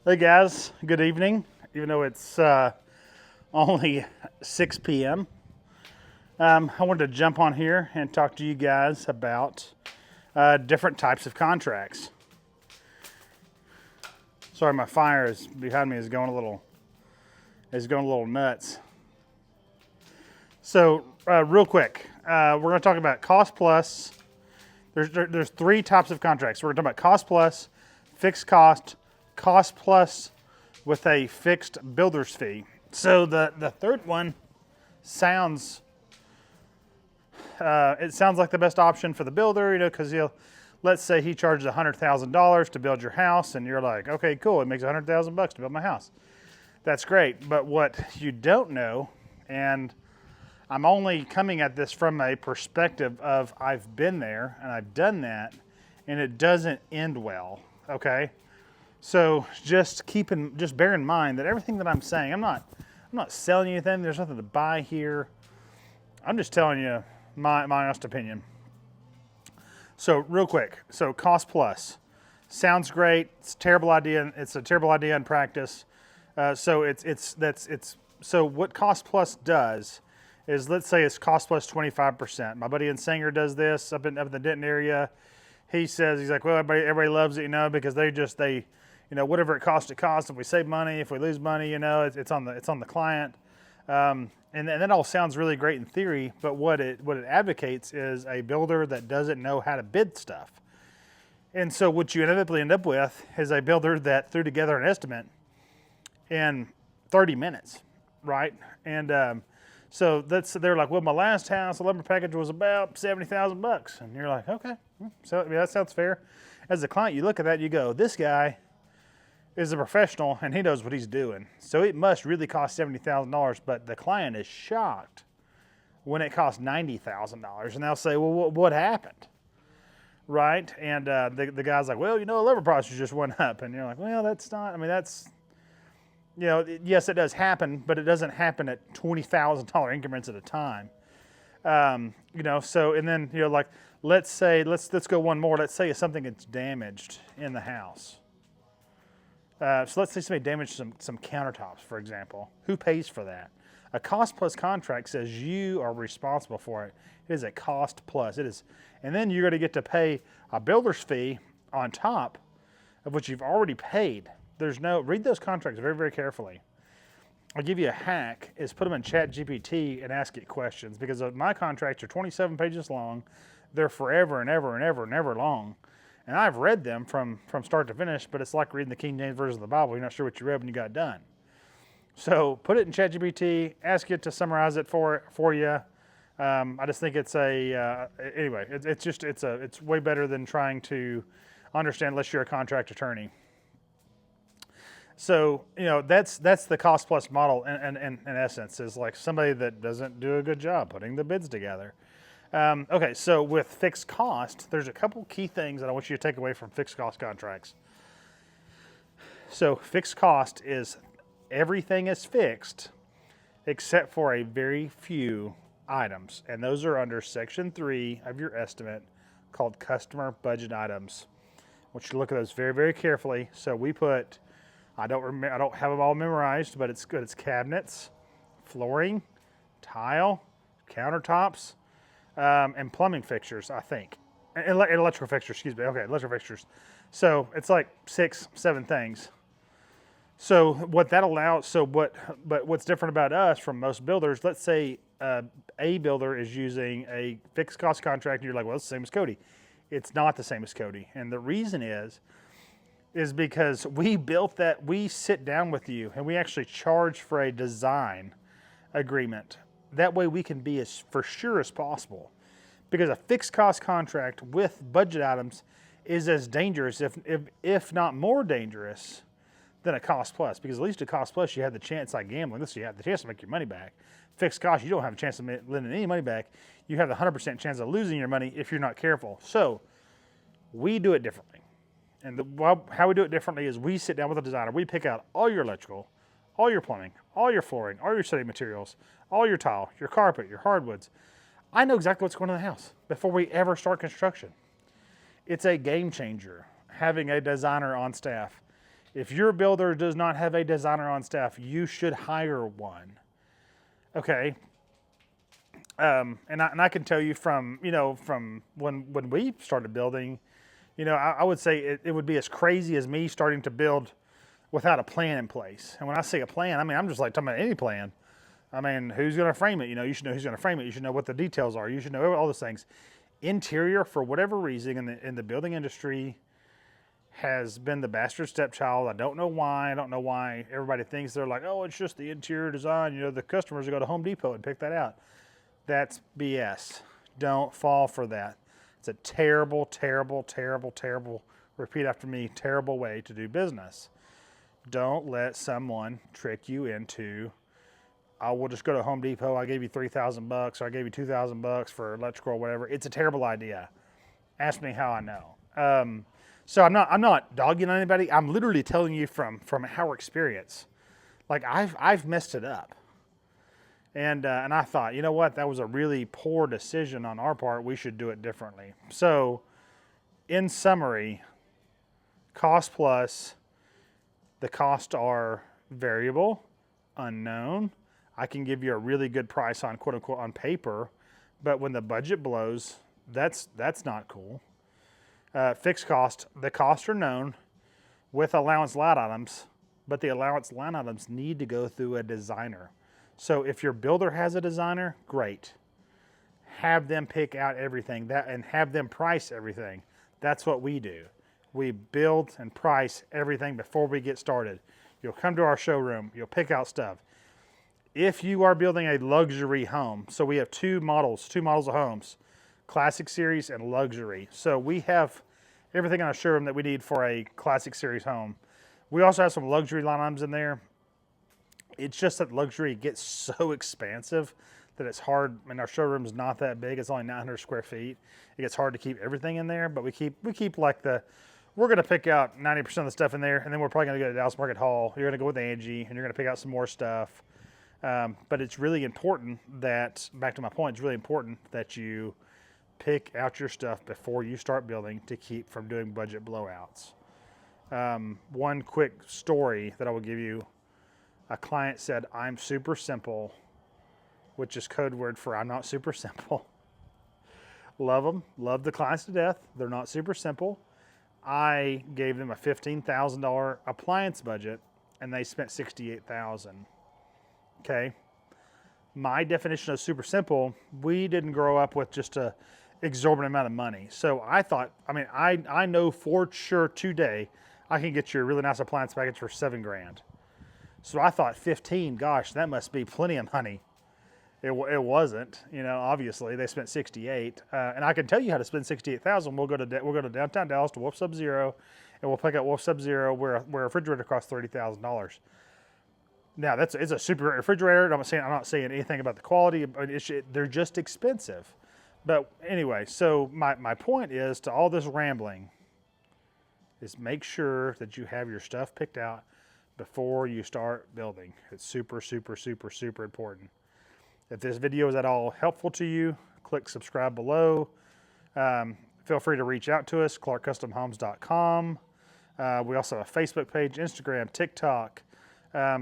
Hey guys, good evening. Even though it's only 6 p.m., I wanted to jump on here and talk to you guys about different types of contracts. Sorry, my fire is behind me is going a little nuts. So real quick, we're going to talk about cost plus. There's three types of contracts. We're going to talk about cost plus, fixed cost, cost plus with a fixed builder's fee. So the third one sounds it sounds like the best option for the builder, because let's say he charges $100,000 to build your house, and you're like, okay, cool, it makes $100,000 to build my house. That's great, but what you don't know, and I'm only coming at this from a perspective of I've been there and I've done that, and it doesn't end well. Okay. So just bear in mind that everything that I'm saying, I'm not selling you anything. There's nothing to buy here. I'm just telling you my honest opinion. So real quick, so cost plus sounds great. It's a terrible idea. It's a terrible idea in practice. So what cost plus does is, let's say it's cost plus 25%. My buddy in Sanger does this up in the Denton area. He's like, well, everybody loves it, because they whatever it costs. If we save money, if we lose money, it's on the client. And that all sounds really great in theory, but what it advocates is a builder that doesn't know how to bid stuff. And so what you inevitably end up with is a builder that threw together an estimate in 30 minutes, right? And so they're like, well, my last house, the lumber package was about $70,000, and you're like, okay, so that sounds fair. As a client, you look at that, and you go, this guy is a professional and he knows what he's doing, so it must really cost $70,000. But the client is shocked when it costs $90,000, and they'll say, well, what happened, right? And the guy's like, well, lumber prices just went up, and you're like, well, that's not. I mean, that's. Yes, it does happen, but it doesn't happen at $20,000 increments at a time. So, and then, like, let's go one more. Let's say something gets damaged in the house. So let's say somebody damaged some countertops, for example. Who pays for that? A cost plus contract says you are responsible for it. It is a cost plus. It is, and then you're going to get to pay a builder's fee on top of what you've already paid. Read those contracts very, very carefully. I'll give you a hack, is put them in ChatGPT and ask it questions, because my contracts are 27 pages long. They're forever and ever and ever and ever long. And I've read them from start to finish, but it's like reading the King James Version of the Bible. You're not sure what you read when you got done. So put it in ChatGPT, ask it to summarize it for you. I just think it's anyway, it's way better than trying to understand unless you're a contract attorney. So, that's the cost plus model in essence, is like somebody that doesn't do a good job putting the bids together. Okay, so with fixed cost, there's a couple key things that I want you to take away from fixed cost contracts. So fixed cost is everything is fixed except for a very few items, and those are under Section 3 of your estimate, called customer budget items. I want you to look at those very, very carefully. So we put, I don't have them all memorized, but it's good. It's cabinets, flooring, tile, countertops, and plumbing fixtures, I think. And electrical fixtures, excuse me. Okay, electrical fixtures. So it's like 6-7 things. So what that allows, but what's different about us from most builders, let's say a builder is using a fixed cost contract, and you're like, well, it's the same as Cody. It's not the same as Cody. And the reason is because we sit down with you and we actually charge for a design agreement. That way we can be as for sure as possible. Because a fixed cost contract with budget items is as dangerous, if not more dangerous, than a cost plus. Because at least a cost plus, you have the chance, like gambling, you have the chance to make your money back. Fixed cost, you don't have a chance of lending any money back. You have the 100% chance of losing your money if you're not careful. So we do it differently. And how we do it differently is we sit down with a designer. We pick out all your electrical, all your plumbing, all your flooring, all your setting materials, all your tile, your carpet, your hardwoods. I know exactly what's going on in the house before we ever start construction. It's a game changer having a designer on staff. If your builder does not have a designer on staff, you should hire one. Okay. And I can tell you from, from when we started building, I would say it would be as crazy as me starting to build without a plan in place. And when I say a plan, I mean, I'm just like talking about any plan. I mean, who's going to frame it? You should know who's going to frame it. You should know what the details are. You should know all those things. Interior, for whatever reason, in the building industry, has been the bastard stepchild. I don't know why. I don't know why everybody thinks they're like, oh, it's just the interior design. The customers will go to Home Depot and pick that out. That's BS. Don't fall for that. It's a terrible, terrible, terrible, terrible, repeat after me, terrible way to do business. Don't let someone trick you into, I will just go to Home Depot. I gave you $3,000 or I gave you $2,000 for electrical or whatever. It's a terrible idea. Ask me how I know. So I'm not dogging on anybody. I'm literally telling you from our experience. Like I've messed it up. And I thought, you know what? That was a really poor decision on our part. We should do it differently. So in summary, cost plus, the costs are variable, unknown. I can give you a really good price on quote unquote on paper, but when the budget blows, that's not cool. Fixed cost, the costs are known with allowance line items, but the allowance line items need to go through a designer. So if your builder has a designer, great. Have them pick out everything and have them price everything. That's what we do. We build and price everything before we get started. You'll come to our showroom, you'll pick out stuff. If you are building a luxury home, so we have two models of homes, Classic Series and Luxury. So we have everything in our showroom that we need for a Classic Series home. We also have some luxury line items in there. It's just that luxury gets so expansive that it's hard. I mean, our showroom is not that big. It's only 900 square feet. It gets hard to keep everything in there, but we keep like we're going to pick out 90% of the stuff in there, and then we're probably going to go to Dallas Market Hall. You're going to go with Angie, and you're going to pick out some more stuff. But it's really important that, back to my point, it's really important that you pick out your stuff before you start building to keep from doing budget blowouts. One quick story that I will give you. A client said, I'm super simple, which is code word for I'm not super simple. Love them. Love the clients to death. They're not super simple. I gave them a $15,000 appliance budget, and they spent $68,000. Okay. My definition of super simple, we didn't grow up with just a exorbitant amount of money. So I thought, I know for sure today I can get you a really nice appliance package for $7,000. So I thought 15, gosh, that must be plenty of money. It wasn't, obviously they spent 68, and I can tell you how to spend 68,000. We'll go to downtown Dallas to Wolf Sub-Zero, and we'll pick up Wolf Sub-Zero where a refrigerator costs $30,000. Now it's a super refrigerator. I'm not saying anything about the quality. They're just expensive. But anyway, so my point is to all this rambling is make sure that you have your stuff picked out before you start building. It's super, super, super, super important. If this video is at all helpful to you, click subscribe below. Feel free to reach out to us, clarkcustomhomes.com. We also have a Facebook page, Instagram, TikTok.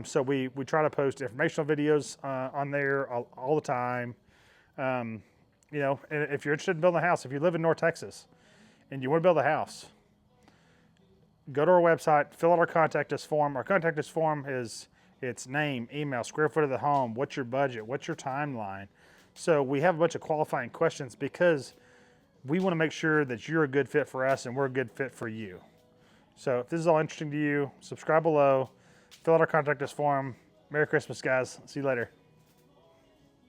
So we try to post informational videos on there all the time. And if you're interested in building a house, if you live in North Texas and you want to build a house, go to our website, fill out our contact us form. Our contact us form is its name, email, square foot of the home, what's your budget, what's your timeline. So we have a bunch of qualifying questions because we want to make sure that you're a good fit for us and we're a good fit for you. So if this is all interesting to you, subscribe below, fill out our contact us form. Merry Christmas, guys. See you later.